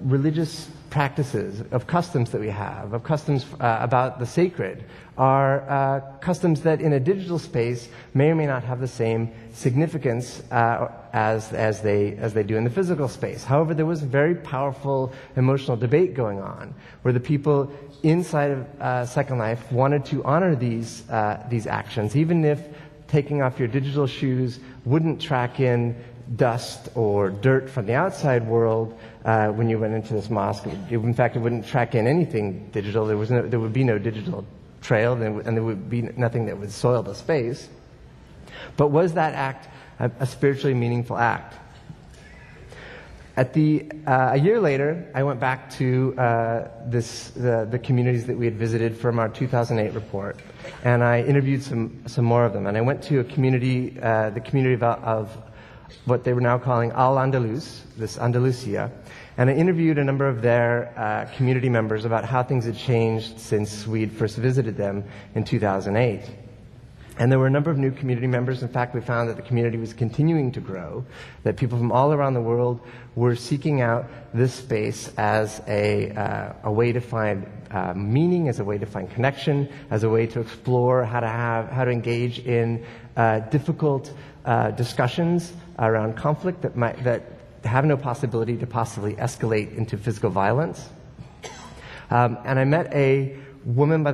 religious practices, of customs that we have, of customs about the sacred, are customs that in a digital space may or may not have the same significance as they do in the physical space. However, there was a very powerful emotional debate going on, where the people inside of Second Life wanted to honor these actions, even if taking off your digital shoes wouldn't track in dust or dirt from the outside world when you went into this mosque. In fact, it wouldn't track in anything digital. There would be no digital trail, and there would be nothing that would soil the space. But was that act a spiritually meaningful act? A year later, I went back to the communities that we had visited from our 2008 report, and I interviewed some more of them. And I went to a community, the community of what they were now calling Al-Andalus, this Andalusia, and I interviewed a number of their community members about how things had changed since we'd first visited them in 2008. And there were a number of new community members. In fact, we found that the community was continuing to grow, that people from all around the world were seeking out this space as a way to find meaning, as a way to find connection, as a way to explore how to engage in difficult discussions around conflict that have no possibility to possibly escalate into physical violence. And I met a woman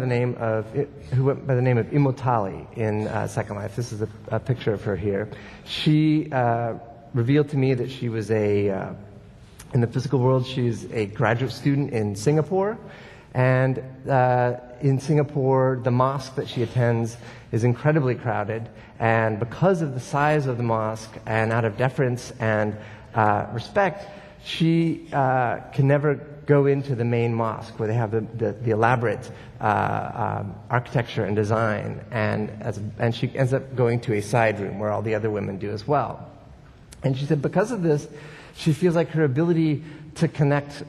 who went by the name of Imotali in Second Life. This is a picture of her here. She revealed to me that she was in the physical world, she's a graduate student in Singapore. And in Singapore, the mosque that she attends is incredibly crowded. And because of the size of the mosque, and out of deference and respect, she can never go into the main mosque where they have the elaborate architecture and design, and she ends up going to a side room where all the other women do as well. And she said because of this, she feels like her ability to connect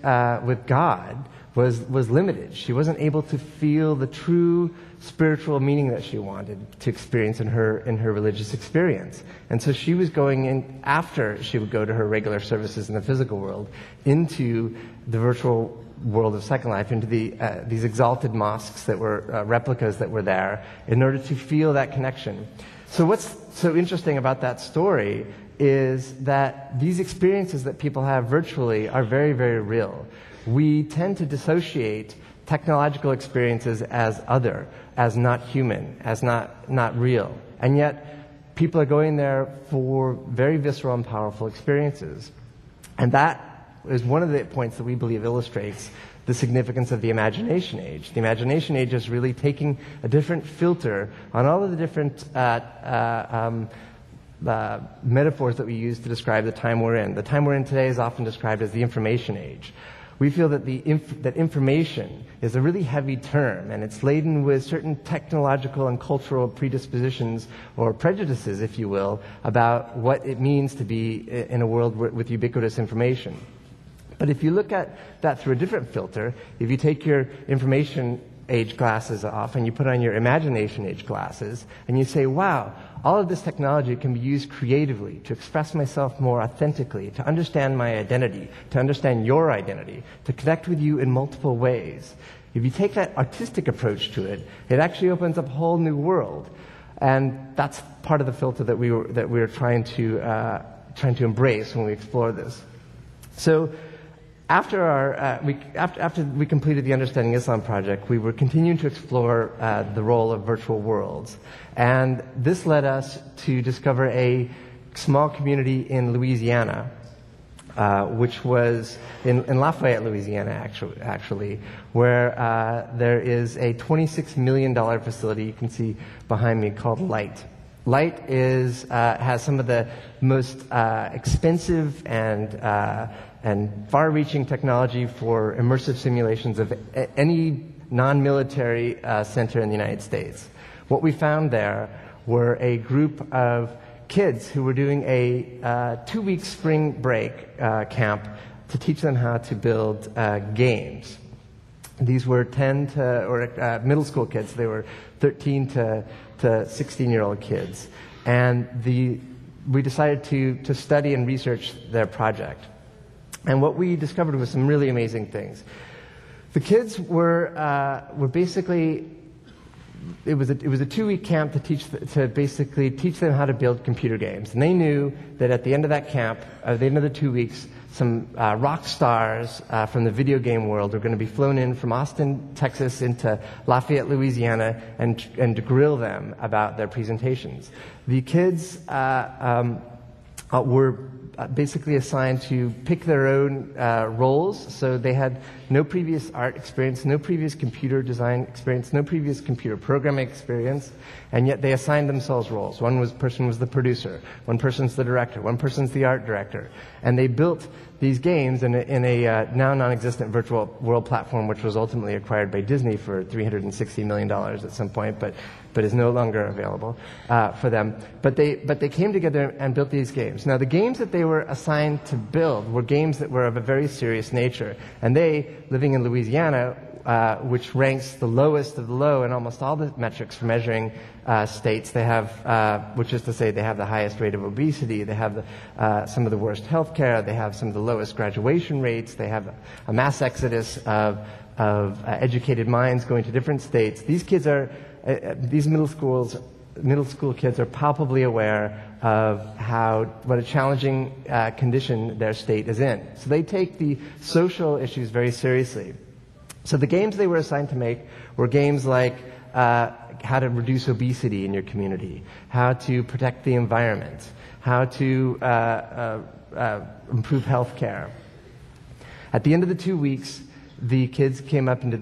with God was limited. She wasn't able to feel the true spiritual meaning that she wanted to experience in her religious experience. And so she was going in, after she would go to her regular services in the physical world, into the virtual world of Second Life, into these exalted mosques that were replicas that were there, in order to feel that connection. So what's so interesting about that story is that these experiences that people have virtually are very, very real. We tend to dissociate technological experiences as other, as not human, as not real. And yet, people are going there for very visceral and powerful experiences. And that is one of the points that we believe illustrates the significance of the imagination age. The imagination age is really taking a different filter on all of the different metaphors that we use to describe the time we're in. The time we're in today is often described as the information age. We feel that that information is a really heavy term, and it's laden with certain technological and cultural predispositions, or prejudices, if you will, about what it means to be in a world with ubiquitous information. But if you look at that through a different filter, if you take your information age glasses off and you put on your imagination age glasses, and you say, wow, all of this technology can be used creatively to express myself more authentically, to understand my identity, to understand your identity, to connect with you in multiple ways. If you take that artistic approach to it, it actually opens up a whole new world. And that's part of the filter that we were trying to embrace when we explore this. So After we completed the Understanding Islam project, we were continuing to explore the role of virtual worlds. And this led us to discover a small community in Louisiana, which was in Lafayette, Louisiana, actually, where there is a $26 million facility you can see behind me called LIGHT. LIGHT has some of the most expensive and far-reaching technology for immersive simulations of any non-military center in the United States. What we found there were a group of kids who were doing a 2-week spring break camp to teach them how to build games. These were middle school kids. They were 13 to 16-year-old kids. And we decided to study and research their project. And what we discovered was some really amazing things. The kids were basically, it was a 2-week camp to basically teach them how to build computer games. And they knew that at the end of that camp, at the end of the 2 weeks, some rock stars from the video game world were going to be flown in from Austin, Texas, into Lafayette, Louisiana, and to grill them about their presentations. The kids were basically assigned to pick their own roles, so they had no previous art experience, no previous computer design experience, no previous computer programming experience, and yet they assigned themselves roles. One person was the producer, one person's the director, one person's the art director, and they built these games in a now non-existent virtual world platform, which was ultimately acquired by Disney for $360 million at some point, but is no longer available for them. But they came together and built these games. Now, the games that they were assigned to build were games that were of a very serious nature. And they, living in Louisiana, which ranks the lowest of the low in almost all the metrics for measuring states, they have, which is to say they have the highest rate of obesity, they have some of the worst health care, they have some of the lowest graduation rates, they have a mass exodus of educated minds going to different states. These kids are these middle school kids are palpably aware of what a challenging condition their state is in. So they take the social issues very seriously. So the games they were assigned to make were games like how to reduce obesity in your community, how to protect the environment, how to improve health care. At the end of the 2 weeks, the kids came up to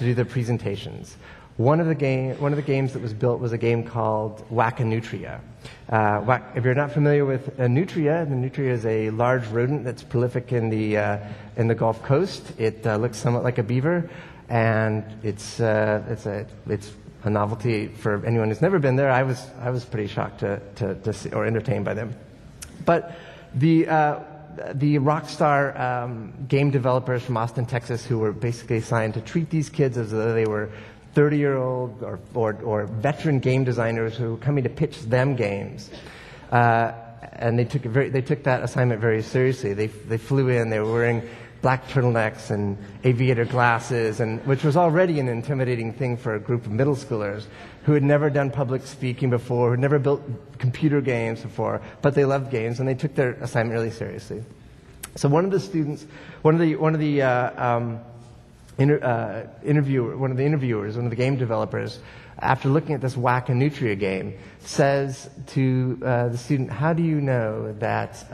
do their presentations. One of the games that was built was a game called Whack-A-Nutria. If you're not familiar with a nutria, the nutria is a large rodent that's prolific in the Gulf Coast. It looks somewhat like a beaver, and it's a novelty for anyone who's never been there. I was pretty shocked to see, or entertained by them. But the Rockstar game developers from Austin, Texas, who were basically assigned to treat these kids as though they were 30-year-old or veteran game designers who were coming to pitch them games, and they took that assignment very seriously. They flew in. They were wearing black turtlenecks and aviator glasses, which was already an intimidating thing for a group of middle schoolers who had never done public speaking before, who had never built computer games before, but they loved games and they took their assignment really seriously. So one of the game developers, after looking at this Whack-A-Nutria game, says to the student, "How do you know that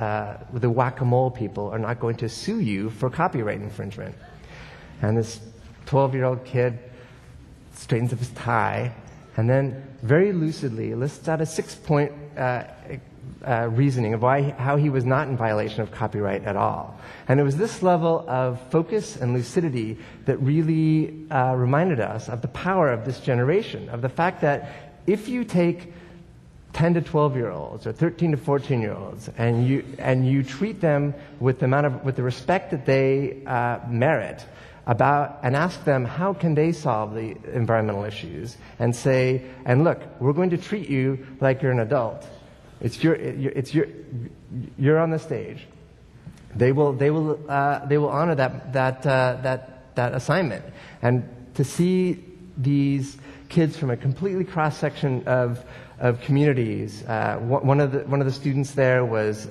the Whack-A-Mole people are not going to sue you for copyright infringement?" And this 12-year-old kid straightens up his tie and then very lucidly lists out a 6-point reasoning of how he was not in violation of copyright at all. And it was this level of focus and lucidity that really reminded us of the power of this generation, of the fact that if you take 10 to 12-year-olds or 13 to 14-year-olds and you treat them with the respect that they merit, and ask them how can they solve the environmental issues, and say, and look, we're going to treat you like you're an adult. You're on the stage. They will honor that assignment. And to see these kids from a completely cross section of communities. One of the students there was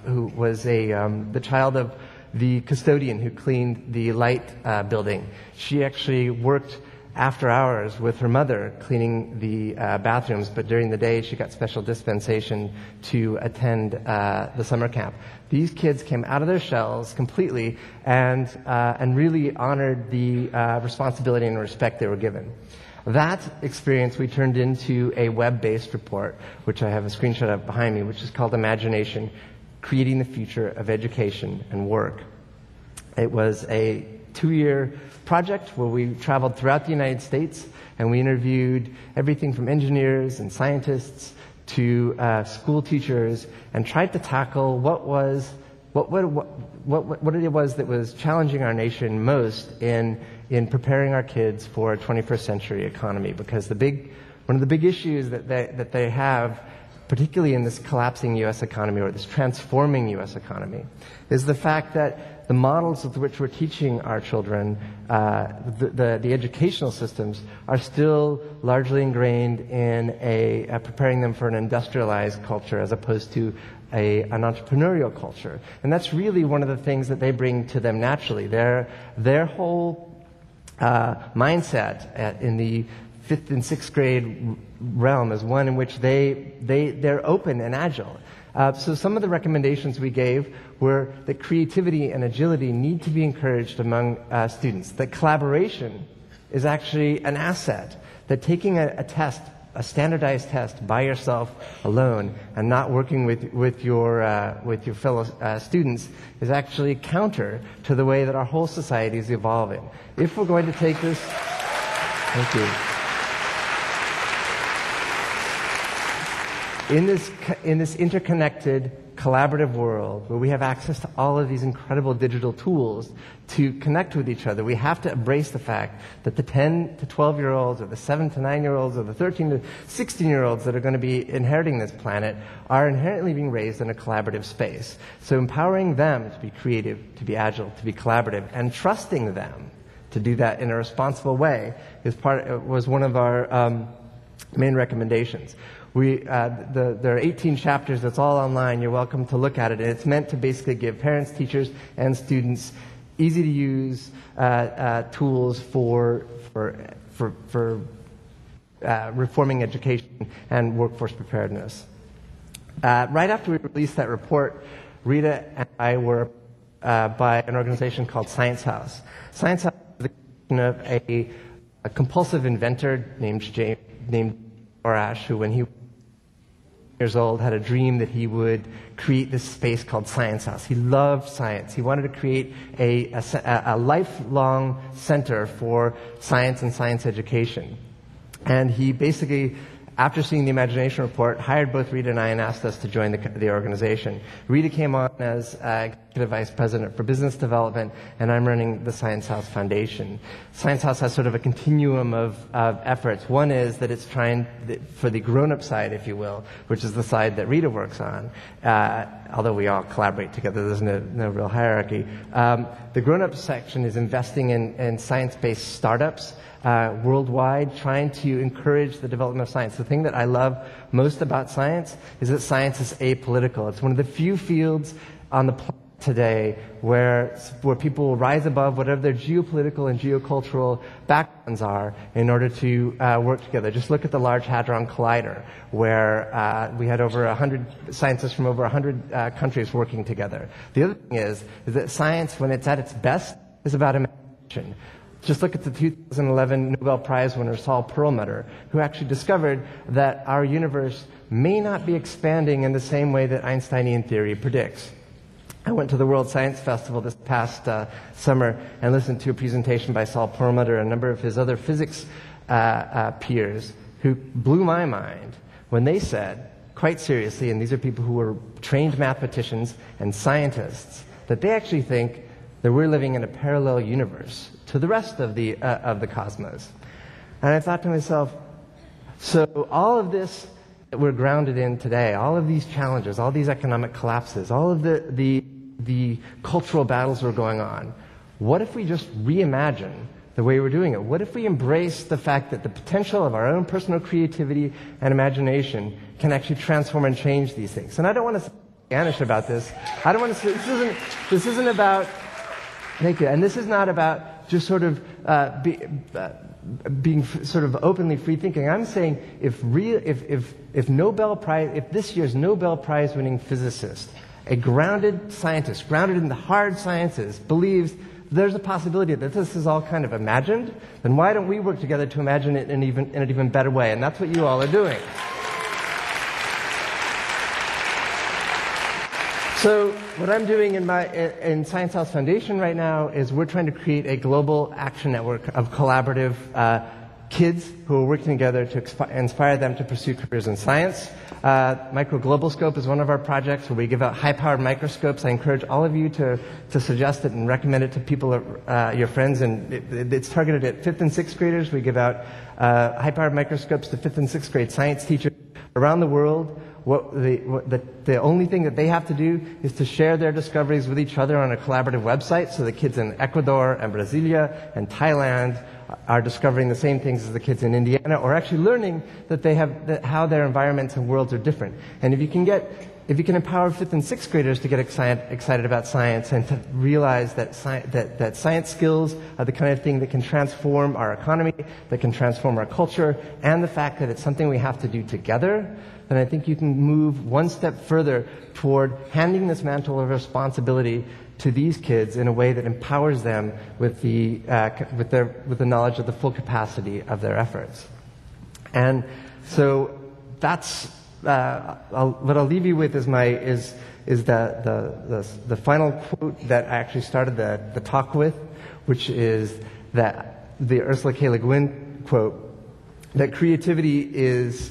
who was the child of the custodian who cleaned the light building. She actually worked after hours with her mother cleaning the bathrooms, but during the day she got special dispensation to attend the summer camp. These kids came out of their shells completely and really honored the responsibility and respect they were given. That experience we turned into a web-based report, which I have a screenshot of behind me, which is called Imagination: Creating the Future of Education and Work. It was a 2-year project where we traveled throughout the United States and we interviewed everything from engineers and scientists to school teachers and tried to tackle what it was that was challenging our nation most in preparing our kids for a 21st century economy. Because one of the big issues that they have, particularly in this collapsing U.S. economy or this transforming U.S. economy, is the fact that the models with which we're teaching our children, the educational systems, are still largely ingrained in preparing them for an industrialized culture as opposed to an entrepreneurial culture. And that's really one of the things that they bring to them naturally. Their whole mindset in the 5th and 6th grade realm is one in which they're open and agile. So some of the recommendations we gave were that creativity and agility need to be encouraged among students, that collaboration is actually an asset, that taking a standardized test by yourself alone and not working with your fellow students is actually counter to the way that our whole society is evolving. If we're going to take this, thank you. In this interconnected, collaborative world where we have access to all of these incredible digital tools to connect with each other, we have to embrace the fact that the 10 to 12-year-olds or the 7 to 9-year-olds or the 13 to 16-year-olds that are going to be inheriting this planet are inherently being raised in a collaborative space. So empowering them to be creative, to be agile, to be collaborative, and trusting them to do that in a responsible way was one of our main recommendations. There are 18 chapters. That's all online. You're welcome to look at it. And it's meant to basically give parents, teachers, and students easy-to-use tools for reforming education and workforce preparedness. Right after we released that report, Rita and I were by an organization called Science House. Science House is the creation of a compulsive inventor named Orash, who, when he was years old, had a dream that he would create this space called Science House. He loved science. He wanted to create a lifelong center for science and science education. And he basically, after seeing the Imagination Report, hired both Rita and I and asked us to join the organization. Rita came on as Executive Vice President for Business Development, and I'm running the Science House Foundation. Science House has sort of a continuum of efforts. One is that it's trying, for the grown-up side, if you will, which is the side that Rita works on, although we all collaborate together, there's no real hierarchy. The grown-up section is investing in science-based startups worldwide, trying to encourage the development of science. The thing that I love most about science is that science is apolitical. It's one of the few fields on the planet today where people will rise above whatever their geopolitical and geocultural backgrounds are in order to work together. Just look at the Large Hadron Collider, where we had over 100 scientists from over 100 countries working together. The other thing is that science, when it's at its best, is about imagination. Just look at the 2011 Nobel Prize winner Saul Perlmutter, who actually discovered that our universe may not be expanding in the same way that Einsteinian theory predicts. I went to the World Science Festival this past summer and listened to a presentation by Saul Perlmutter and a number of his other physics peers who blew my mind when they said, quite seriously, and these are people who were trained mathematicians and scientists, that they actually think that we're living in a parallel universe to the rest of the cosmos. And I thought to myself, so all of this that we're grounded in today, all of these challenges, all these economic collapses, all of the cultural battles that are going on, what if we just reimagine the way we're doing it? What if we embrace the fact that the potential of our own personal creativity and imagination can actually transform and change these things? And I don't want to say Spanish about this. I don't want to say, this isn't about Thank you. And this is not about just sort of being sort of openly free thinking. I'm saying if this year's Nobel Prize winning physicist, a grounded scientist, grounded in the hard sciences, believes there's a possibility that this is all kind of imagined, then why don't we work together to imagine it in an even better way? And that's what you all are doing. So what I'm doing in Science House Foundation right now is we're trying to create a global action network of collaborative kids who are working together to inspire them to pursue careers in science. Micro Global Scope is one of our projects where we give out high-powered microscopes. I encourage all of you to suggest it and recommend it to people, your friends. And it's targeted at 5th and 6th graders. We give out high-powered microscopes to 5th and 6th grade science teachers around the world. The only thing that they have to do is to share their discoveries with each other on a collaborative website, so the kids in Ecuador and Brasilia and Thailand are discovering the same things as the kids in Indiana, or actually learning how their environments and worlds are different. And if you can empower 5th and 6th graders to get excited about science and to realize that science skills are the kind of thing that can transform our economy, that can transform our culture, and the fact that it's something we have to do together, then I think you can move one step further toward handing this mantle of responsibility to these kids in a way that empowers them with the knowledge of the full capacity of their efforts. And so that's what I'll leave you with is the final quote that I actually started the talk with, which is that the Ursula K. Le Guin quote, that creativity is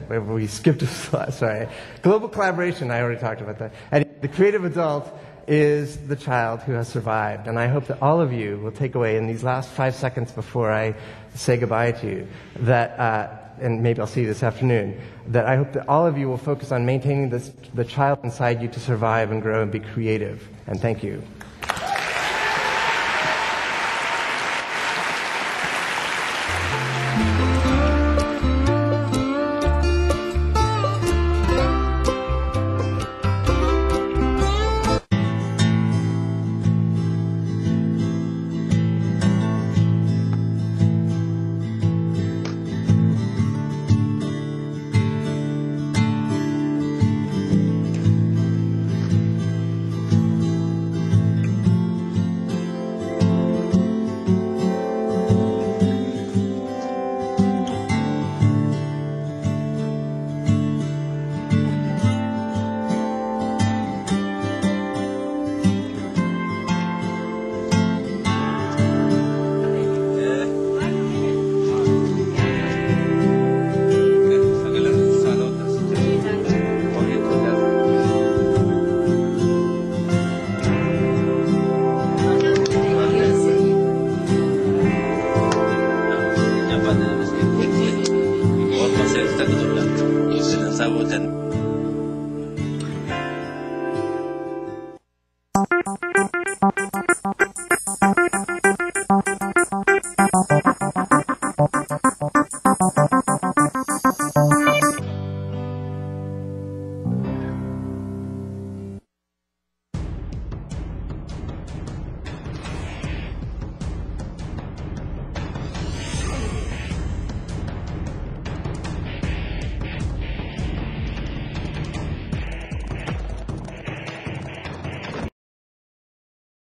we skipped a slide, sorry. Global collaboration, I already talked about that. And the creative adult is the child who has survived. And I hope that all of you will take away in these last 5 seconds before I say goodbye to you, that, and maybe I'll see you this afternoon, that I hope that all of you will focus on maintaining the child inside you to survive and grow and be creative. And thank you.